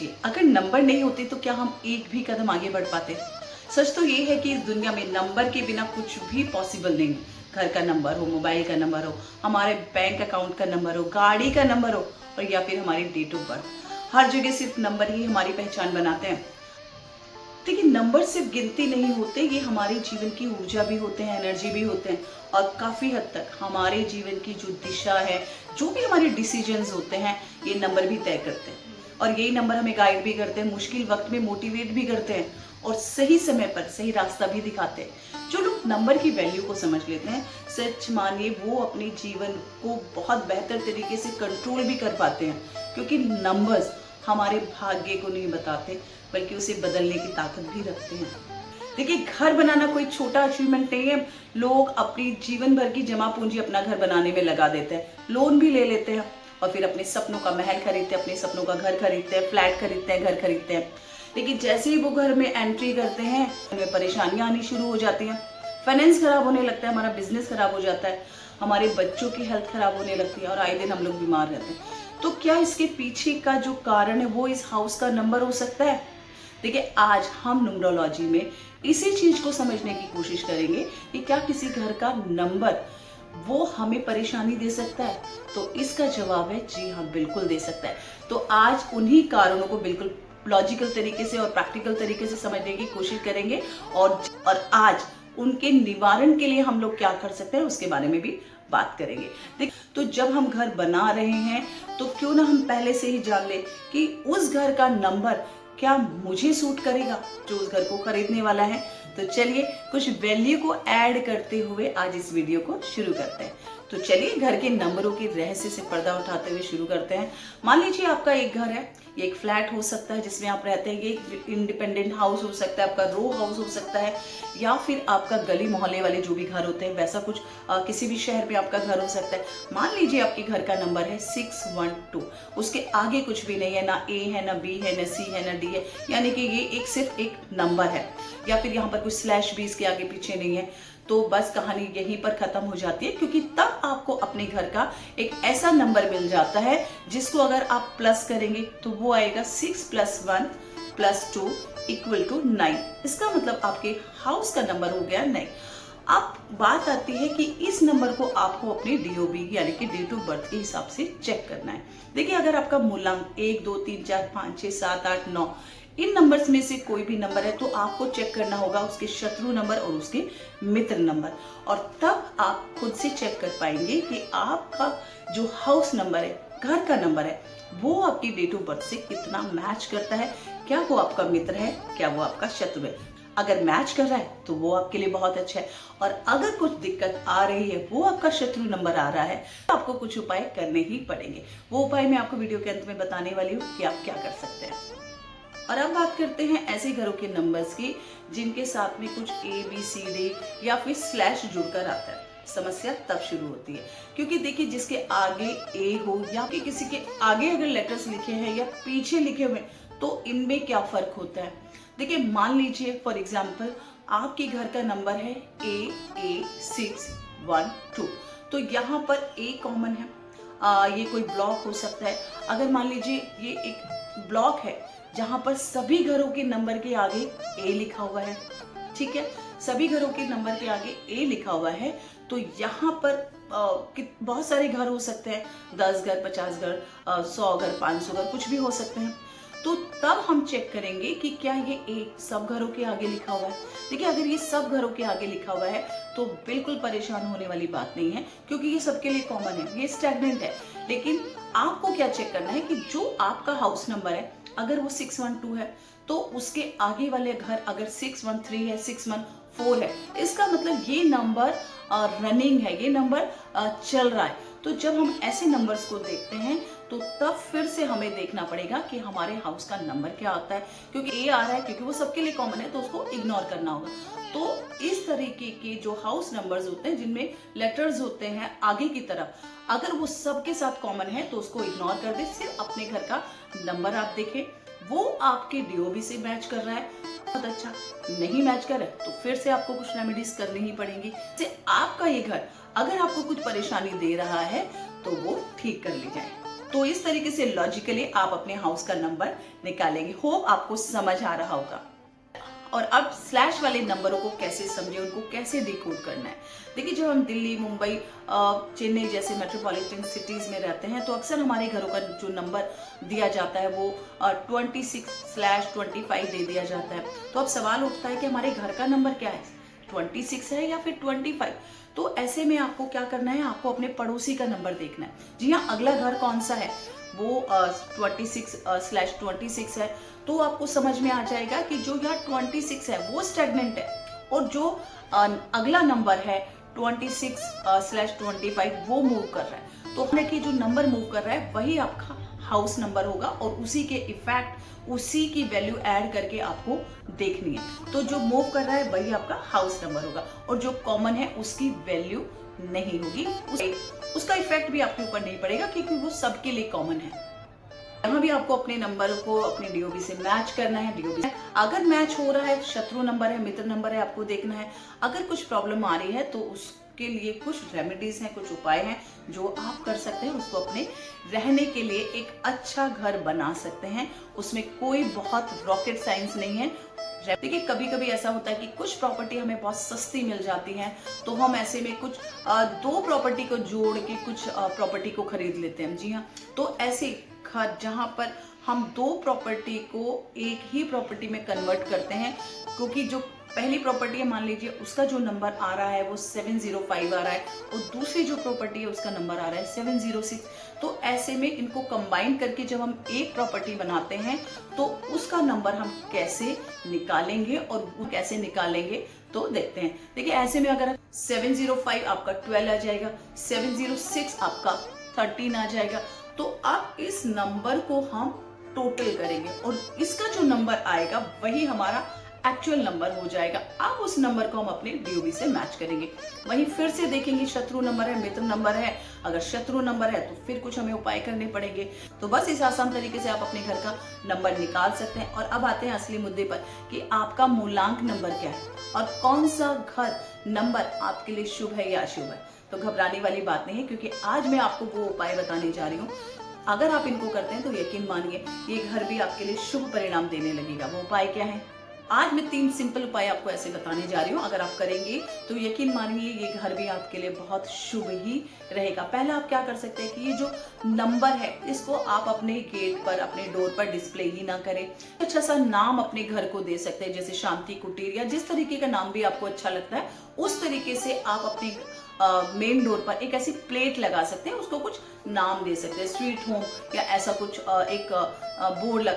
सोचिए, अगर नंबर नहीं होते तो क्या हम एक भी कदम आगे बढ़ पाते? सच तो ये है कि इस दुनिया में नंबर के बिना कुछ भी पॉसिबल नहीं है। घर का नंबर हो, मोबाइल का नंबर हो, हमारे बैंक अकाउंट का नंबर हो, गाड़ी का नंबर हो, और या फिर हमारी डेट ऑफ बर्थ। हर जगह सिर्फ नंबर ही हमारी पहचान बनाते हैं। देखिए, नंबर सिर्फ गिनती नहीं होते, ये हमारे जीवन की ऊर्जा भी होते हैं, एनर्जी भी होते हैं, और काफ़ी हद तक हमारे जीवन की जो दिशा है, जो भी हमारे डिसीजंस होते हैं, ये नंबर भी तय करते हैं। और यही नंबर हमें गाइड भी करते हैं, मुश्किल वक्त में मोटिवेट भी करते हैं, और सही समय पर सही रास्ता भी दिखाते हैं। जो लोग नंबर की वैल्यू को समझ लेते हैं, सच मानिए वो अपने जीवन को बहुत बेहतर तरीके से कंट्रोल भी कर पाते हैं, क्योंकि नंबर्स हमारे भाग्य को नहीं बताते, बल्कि उसे बदलने की ताकत भी रखते हैं। देखिए, घर बनाना कोई छोटा अचीवमेंट नहीं है। लोग अपनी जीवन भर की जमा पूंजी अपना घर बनाने में लगा देते हैं, लोन भी ले लेते हैं, और फिर अपने सपनों का महल खरीदते हैं, अपने सपनों का घर खरीदते हैं, फ्लैट खरीदते हैं, घर खरीदते हैं। लेकिन जैसे ही वो घर में एंट्री करते हैं, उनमें परेशानियां आनी शुरू हो जाती हैं, फाइनेंस खराब होने लगता है, हमारा बिजनेस खराब हो जाता है, हमारे बच्चों की हेल्थ खराब होने लगती है, और आए दिन हम लोग बीमार रहते हैं। तो क्या इसके पीछे का जो कारण है वो इस हाउस का नंबर हो सकता है? देखिए, आज हम न्यूमरोलॉजी में इसी चीज को समझने की कोशिश करेंगे कि क्या किसी घर का नंबर वो हमें परेशानी दे सकता है। तो इसका जवाब है जी हाँ, बिल्कुल दे सकता है। तो आज उन्हीं कारणों को बिल्कुल लॉजिकल तरीके से और प्रैक्टिकल तरीके से समझने की कोशिश करेंगे, और आज उनके निवारण के लिए हम लोग क्या कर सकते हैं उसके बारे में भी बात करेंगे। देख, तो जब हम घर बना रहे हैं तो क्यों ना हम पहले से ही जान ले कि उस घर का नंबर क्या मुझे सूट करेगा, जो उस घर को खरीदने वाला है। तो चलिए कुछ वैल्यू को ऐड करते हुए आज इस वीडियो को शुरू करते हैं। तो चलिए घर के नंबरों के रहस्य से पर्दा उठाते हुए शुरू करते हैं। मान लीजिए आपका एक घर है, ये एक फ्लैट हो सकता है जिसमें आप रहते हैं, ये एक इंडिपेंडेंट हाउस हो सकता है, आपका रो हाउस हो सकता है, या फिर आपका गली मोहल्ले वाले जो भी घर होते हैं वैसा कुछ किसी भी शहर में आपका घर हो सकता है। मान लीजिए आपके घर का नंबर है 612, उसके आगे कुछ भी नहीं है, ना ए है, ना बी है, ना सी है, ना डी है, यानी कि ये एक सिर्फ एक नंबर है, या फिर यहाँ पर कुछ स्लैश भी इसके आगे पीछे नहीं है। तो बस कहानी यहीं पर खत्म हो जाती है, क्योंकि तब आपको अपने घर का एक ऐसा नंबर मिल जाता है जिसको अगर आप प्लस करेंगे तो वो आएगा 6 + 1 + 2 = 9। इसका मतलब आपके हाउस का नंबर हो गया 9। अब बात आती है कि इस नंबर को आपको अपने DOB यानी कि डेट ऑफ बर्थ के हिसाब से चेक करना है। देखिए, अगर आपका मूलांक 1 2 3 4 5 6 7 8 9 इन नंबर्स में से कोई भी नंबर है, तो आपको चेक करना होगा उसके शत्रु नंबर और उसके मित्र नंबर, और तब आप खुद से चेक कर पाएंगे कि आपका जो हाउस नंबर है, घर का नंबर है, वो आपकी डेट ऑफ बर्थ से कितना मैच करता है। क्या वो आपका मित्र है, क्या वो आपका शत्रु है? अगर मैच कर रहा है तो वो आपके लिए बहुत अच्छा है, और अगर कुछ दिक्कत आ रही है, वो आपका शत्रु नंबर आ रहा है, तो आपको कुछ उपाय करने ही पड़ेंगे। वो उपाय मैं आपको वीडियो के अंत में बताने वाली हूँ कि आप क्या कर सकते हैं। और अब बात करते हैं ऐसे घरों के नंबर्स की जिनके साथ में कुछ ABCD या फिर स्लैश जुड़कर आता है। समस्या तब शुरू होती है, क्योंकि देखिए, जिसके आगे A हो या फिर किसी के आगे अगर लेटर्स लिखे हैं या पीछे लिखे हुए, तो इनमें क्या फर्क होता है। देखिए, मान लीजिए फॉर एग्जाम्पल आपके घर का नंबर है AA612, तो यहाँ पर A कॉमन है। ये कोई ब्लॉक हो सकता है। अगर मान लीजिए ये एक ब्लॉक है जहां पर सभी घरों के नंबर के आगे A लिखा हुआ है, ठीक है, सभी घरों के नंबर के आगे A लिखा हुआ है, तो यहाँ पर बहुत सारे घर हो सकते हैं, 10 घर, 50 घर, 100 घर, 500 घर, कुछ भी हो सकते हैं। तो तब हम चेक करेंगे कि क्या ये A सब घरों के आगे लिखा हुआ है। देखिए, अगर ये सब घरों के आगे लिखा हुआ है तो बिल्कुल परेशान होने वाली बात नहीं है, क्योंकि ये सबके लिए कॉमन है, ये स्टैग्नेंट है। लेकिन आपको क्या चेक करना है कि जो आपका हाउस नंबर है, अगर वो 612 है, तो उसके आगे वाले घर अगर 613 है, 614 है, इसका मतलब ये नंबर रनिंग है, ये नंबर चल रहा है। तो जब हम ऐसे नंबर्स को देखते हैं तो तब फिर से हमें देखना पड़ेगा कि हमारे हाउस का नंबर क्या आता है, क्योंकि A आ रहा है, क्योंकि वो सबके लिए कॉमन है, तो उसको इग्नोर करना होगा। तो इस तरीके के जो हाउस नंबर्स होते हैं जिनमें लेटर्स होते हैं आगे की तरफ, अगर वो सबके साथ कॉमन है तो उसको इग्नोर कर दे, सिर्फ अपने घर का नंबर आप देखें, वो आपके DOB से मैच कर रहा है, बहुत अच्छा। नहीं मैच कर रहा है तो फिर से आपको कुछ रेमेडीज करनी ही पड़ेंगी। जैसे आपका ये घर अगर आपको कुछ परेशानी दे रहा है तो वो ठीक कर ली जाए। तो इस तरीके से लॉजिकली आप अपने हाउस का नंबर निकालेंगे। होप आपको समझ आ रहा होगा। और अब स्लैश वाले नंबरों को कैसे समझे, उनको कैसे डिकोड करना है। देखिए, जब हम दिल्ली, मुंबई, चेन्नई जैसे मेट्रोपॉलिटन सिटीज में रहते हैं तो अक्सर हमारे घरों का जो नंबर दिया जाता है वो 26/25 दे दिया जाता है। तो अब सवाल उठता है कि हमारे घर का नंबर क्या है, 26 है या फिर 25। तो ऐसे में आपको क्या करना है, आपको अपने पड़ोसी का नंबर देखना है। जी हाँ, अगला घर कौन सा है, वो 26/26 है। तो आपको समझ में आ जाएगा कि जो यहाँ 26 है वो स्टेगनेंट है, और जो अगला नंबर है 26/25 वो मूव कर रहा है। तो हमने कि जो नंबर मूव कर रहा है वही आपका हाउस नंबर होगा, और उसी के इफेक्ट, उसी की वैल्यू ऐड करके आपको देखनी है। तो जो मूव कर रहा है वही आपका हाउस नंबर होगा, और जो कॉमन है उसकी वैल्यू नहीं होगी, उसका इफेक्ट भी आपके ऊपर नहीं पड़ेगा, क्योंकि वो सबके लिए कॉमन है। यहाँ भी आपको अपने नंबर को अपने डीओबी से मैच करना है। डीओबी अगर मैच हो रहा है, शत्रु नंबर है, मित्र नंबर है, आपको देखना है। अगर कुछ प्रॉब्लम आ रही है तो उसके लिए कुछ रेमेडीज हैं, कुछ उपाय हैं जो आप कर सकते हैं। उसको अपने रहने के लिए एक अच्छा घर बना सकते हैं। उसमें कोई बहुत रॉकेट साइंस नहीं है। देखिए, कभी कभी ऐसा होता है कि कुछ प्रॉपर्टी हमें बहुत सस्ती मिल जाती है, तो हम ऐसे में कुछ 2 प्रॉपर्टी को जोड़ के कुछ प्रॉपर्टी को खरीद लेते हैं। जी हाँ, तो ऐसे घर जहां पर हम 2 प्रॉपर्टी को एक ही प्रॉपर्टी में कन्वर्ट करते हैं, क्योंकि जो पहली प्रॉपर्टी है, मान लीजिए उसका जो नंबर आ रहा है वो 705 आ रहा है, और दूसरी जो प्रॉपर्टी है उसका नंबर आ रहा है 706। तो ऐसे में इनको कंबाइन करके जब हम एक प्रॉपर्टी बनाते हैं तो उसका नंबर हम कैसे निकालेंगे, और वो कैसे निकालेंगे तो देखते हैं। देखिए, ऐसे में अगर 705 आपका 12 आ जाएगा, 706 आपका 13 आ जाएगा। तो अब इस नंबर को हम टोटल करेंगे, और इसका जो नंबर आएगा वही हमारा एक्चुअल नंबर हो जाएगा। अब उस नंबर को हम अपने डीओबी से मैच करेंगे। वहीं फिर से देखेंगे शत्रु नंबर है, मित्र नंबर है। अगर शत्रु नंबर है तो फिर कुछ हमें उपाय करने पड़ेंगे। तो बस इस आसान तरीके से आप अपने घर का नंबर निकाल सकते हैं। और अब आते हैं असली मुद्दे पर कि आपका मूलांक नंबर क्या है और कौन सा घर नंबर आपके लिए शुभ है या अशुभ है। तो घबराने वाली बात नहीं है, क्योंकि आज मैं आपको वो उपाय बताने जा रही हूँ। अगर आप इनको करते हैं तो यकीन मानिए ये घर भी आपके लिए शुभ परिणाम देने लगेगा। वो उपाय क्या है? आज मैं 3 सिंपल उपाय आपको ऐसे बताने जा रही हूँ। अगर आप करेंगे तो यकीन मानिए ये घर भी आपके लिए बहुत शुभ ही रहेगा। पहला आप क्या कर सकते हैं कि ये जो नंबर है इसको आप अपने गेट पर, अपने डोर पर डिस्प्ले ही ना करें। अच्छा सा नाम अपने घर को दे सकते हैं, जैसे शांति कुटीर, या जिस तरीके का नाम भी आपको अच्छा लगता है उस तरीके से आप अपने मेन डोर पर एक ऐसी प्लेट लगा सकते हैं, उसको कुछ नाम दे सकते हैं, स्वीट होम या ऐसा कुछ एक बोर्ड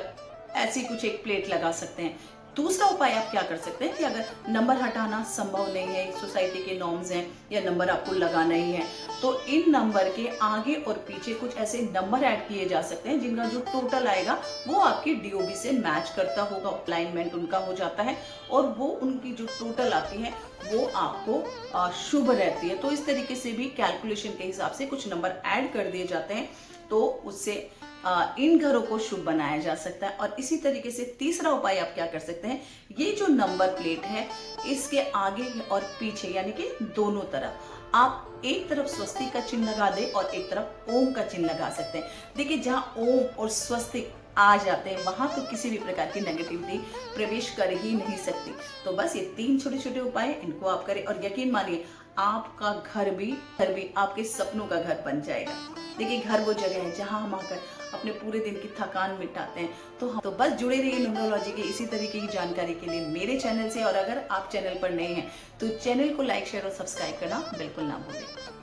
ऐसी कुछ एक प्लेट लगा सकते हैं। दूसरा उपाय आप क्या कर सकते हैं कि अगर नंबर हटाना संभव नहीं है, सोसाइटी के नॉर्म्स हैं या नंबर आपको लगाना ही है, तो इन नंबर के आगे और पीछे कुछ ऐसे नंबर ऐड किए जा सकते हैं जिनका जो टोटल आएगा वो आपकी डीओबी से मैच करता होगा, अलाइनमेंट उनका हो जाता है, और वो उनकी जो टोटल आती है वो आपको शुभ रहती है। तो इस तरीके से भी कैलकुलेशन के हिसाब से कुछ नंबर ऐड कर दिए जाते हैं, तो उससे इन घरों को शुभ बनाया जा सकता है। और इसी तरीके से तीसरा उपाय आप क्या कर सकते हैं, ये जो नंबर प्लेट है इसके आगे और पीछे यानी कि दोनों तरफ आप एक तरफ स्वस्तिक का चिन्ह लगा दे और एक तरफ ओम का चिन्ह लगा सकते हैं। देखिए, जहां ओम और स्वस्तिक आ जाते हैं वहां तो किसी भी प्रकार की नेगेटिविटी प्रवेश कर ही नहीं सकती। तो बस ये 3 छोटे छोटे उपाय इनको आप करें, और यकीन मानिए आपका घर भी आपके सपनों का घर बन जाएगा। देखिए, घर वो जगह है जहां हम आकर अपने पूरे दिन की थकान मिटाते हैं। तो बस जुड़े रहिए न्यूमरोलॉजी के इसी तरीके की जानकारी के लिए मेरे चैनल से। और अगर आप चैनल पर नए हैं तो चैनल को लाइक, शेयर और सब्सक्राइब करना बिल्कुल ना भूलें।